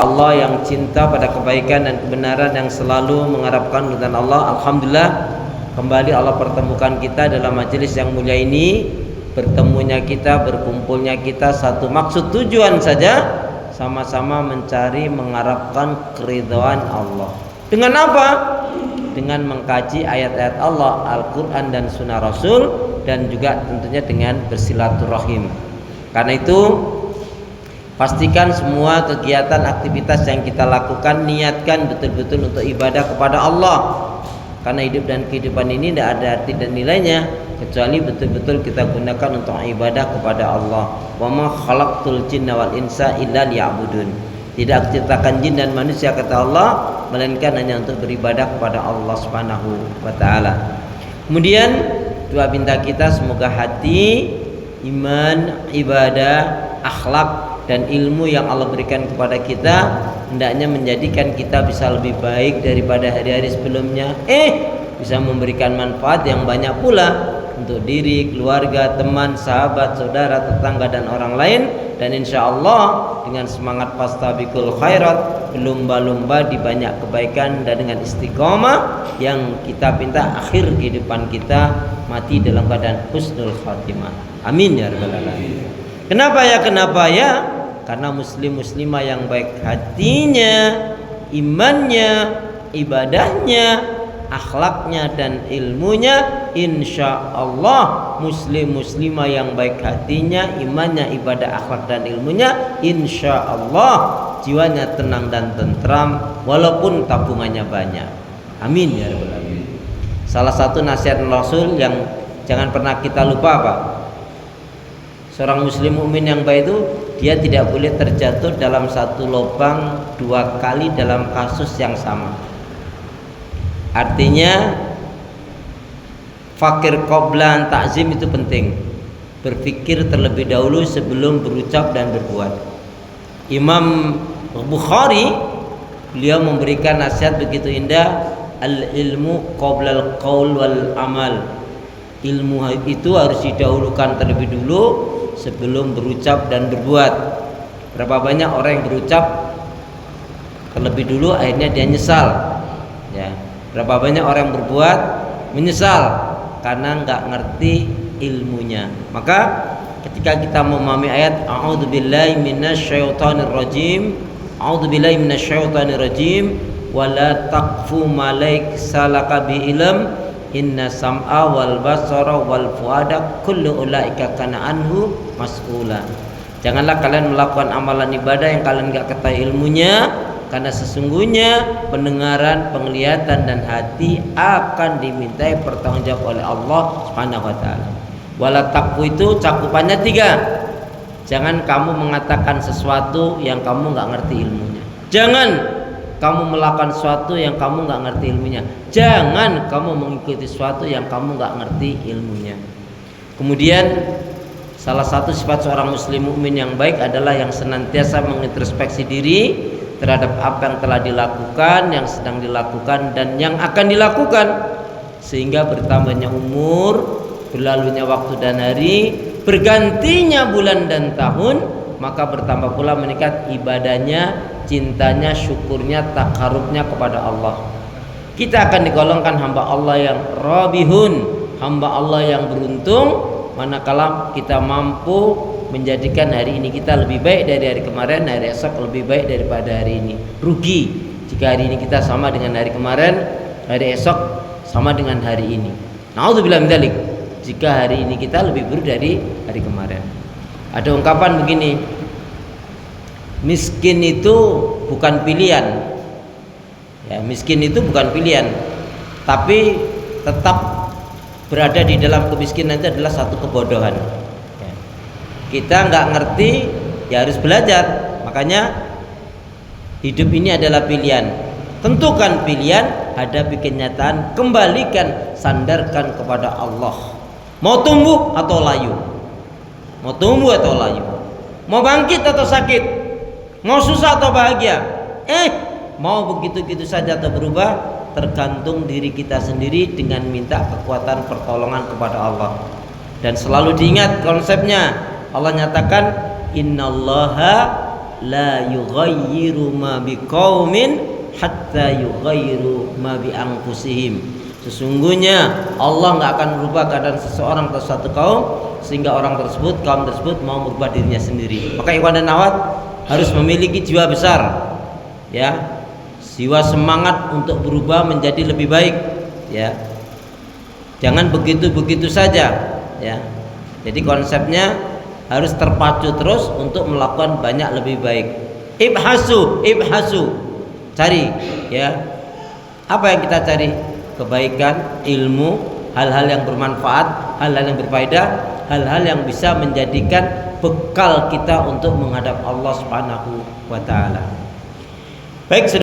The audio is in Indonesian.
Allah yang cinta pada kebaikan dan kebenaran, yang selalu mengharapkan ridha Allah. Alhamdulillah, kembali Allah pertemukan kita dalam majelis yang mulia ini. Bertemunya kita, berkumpulnya kita, satu maksud tujuan saja, sama-sama mencari, mengharapkan keridhaan Allah. Dengan apa? Dengan mengkaji ayat-ayat Allah, Al-Quran dan Sunnah Rasul, dan juga tentunya dengan bersilaturahim. Karena itu, pastikan semua kegiatan aktivitas yang kita lakukan, niatkan betul-betul untuk ibadah kepada Allah. Karena hidup dan kehidupan ini tidak ada arti dan nilainya kecuali betul-betul kita gunakan untuk ibadah kepada Allah. Wa ma khalaqtul jinna wal insa illa liya'budun. Tidak ciptakan jin dan manusia, kata Allah, melainkan hanya untuk beribadah kepada Allah Subhanahu wa taala. Kemudian doa minta kita semoga hati, iman, ibadah, akhlak dan ilmu yang Allah berikan kepada kita hendaknya menjadikan kita bisa lebih baik daripada hari-hari sebelumnya, bisa memberikan manfaat yang banyak pula untuk diri, keluarga, teman, sahabat, saudara, tetangga dan orang lain. Dan insya Allah dengan semangat fastabiqul khairat, berlomba-lomba di banyak kebaikan, dan dengan istiqomah yang kita minta akhir kehidupan kita mati dalam keadaan husnul khatimah. Amin ya rabbal alamin. Kenapa ya? Karena muslim-muslimah yang baik hatinya, imannya, ibadahnya, akhlaknya dan ilmunya, insya Allah muslim-muslimah yang baik hatinya, imannya, ibadah, akhlak dan ilmunya, insya Allah jiwanya tenang dan tentram walaupun tabungannya banyak. Amin ya rabbal alamin. Salah satu nasihat Rasul yang jangan pernah kita lupa apa? Seorang muslim mukmin yang baik itu dia tidak boleh terjatuh dalam satu lubang dua kali dalam kasus yang sama. Artinya fakir qablan ta'zim itu penting. Berpikir terlebih dahulu sebelum berucap dan berbuat. Imam Bukhari beliau memberikan nasihat begitu indah, al ilmu qablal qaul wal amal. Ilmu itu harus didahulukan terlebih dulu sebelum berucap dan berbuat. Berapa banyak orang yang berucap terlebih dulu akhirnya dia nyesal, ya. Berapa banyak orang yang berbuat menyesal karena nggak ngerti ilmunya. Maka ketika kita memahami ayat a'udzubillahi minasyaitonirrajim, a'udzubillahi minasyaitonirrajim, wala taqfu ma laysa laka bi ilm, inna sam'a wal basara wal fuada kullu ulaika kana anhu mas'ula. Janganlah kalian melakukan amalan ibadah yang kalian enggak ketahui ilmunya, karena sesungguhnya pendengaran, penglihatan dan hati akan dimintai pertanggungjawab oleh Allah Subhanahu wa taala. Wala taqfu itu cakupannya 3. Jangan kamu mengatakan sesuatu yang kamu enggak ngerti ilmunya. Jangan kamu melakukan sesuatu yang kamu nggak ngerti ilmunya. Jangan kamu mengikuti sesuatu yang kamu nggak ngerti ilmunya. Kemudian salah satu sifat seorang muslim mukmin yang baik adalah yang senantiasa mengintrospeksi diri terhadap apa yang telah dilakukan, yang sedang dilakukan, dan yang akan dilakukan, sehingga bertambahnya umur, berlalunya waktu dan hari, bergantinya bulan dan tahun, maka bertambah pula meningkat ibadahnya, cintanya, syukurnya, takarubnya kepada Allah. Kita akan digolongkan hamba Allah yang rabihun, hamba Allah yang beruntung, manakala kita mampu menjadikan hari ini kita lebih baik dari hari kemarin, hari esok lebih baik daripada hari ini. Rugi jika hari ini kita sama dengan hari kemarin, hari esok sama dengan hari ini. Na'udzubillah min dzalik, jika hari ini kita lebih buruk dari hari kemarin. Ada ungkapan begini, miskin itu bukan pilihan, ya, miskin itu bukan pilihan, tapi tetap berada di dalam kemiskinan itu adalah satu kebodohan, ya. Kita nggak ngerti, ya harus belajar. Makanya hidup ini adalah pilihan. Tentukan pilihan, hadapi kenyataan, kembalikan, sandarkan kepada Allah. Mau tumbuh atau layu, mau tumbuh atau layu, mau bangkit atau sakit, mau susah atau bahagia, mau begitu-gitu saja atau berubah, tergantung diri kita sendiri dengan minta kekuatan pertolongan kepada Allah. Dan selalu diingat konsepnya, Allah nyatakan innallaha la yughayyiru ma biqaumin hatta yughayyiru ma bi anfusihim. Sesungguhnya Allah nggak akan merubah keadaan seseorang atau satu kaum sehingga kaum tersebut mau merubah dirinya sendiri. Maka ikhwan dan akhwat harus memiliki jiwa besar, ya, jiwa semangat untuk berubah menjadi lebih baik, ya. Jangan begitu-begitu saja, ya. Jadi konsepnya harus terpacu terus untuk melakukan banyak lebih baik. Ibhasu, cari, ya. Apa yang kita cari? Kebaikan, ilmu, hal-hal yang bermanfaat, hal-hal yang berfaedah, hal-hal yang bisa menjadikan bekal kita untuk menghadap Allah Subhanahu wa taala. Baik.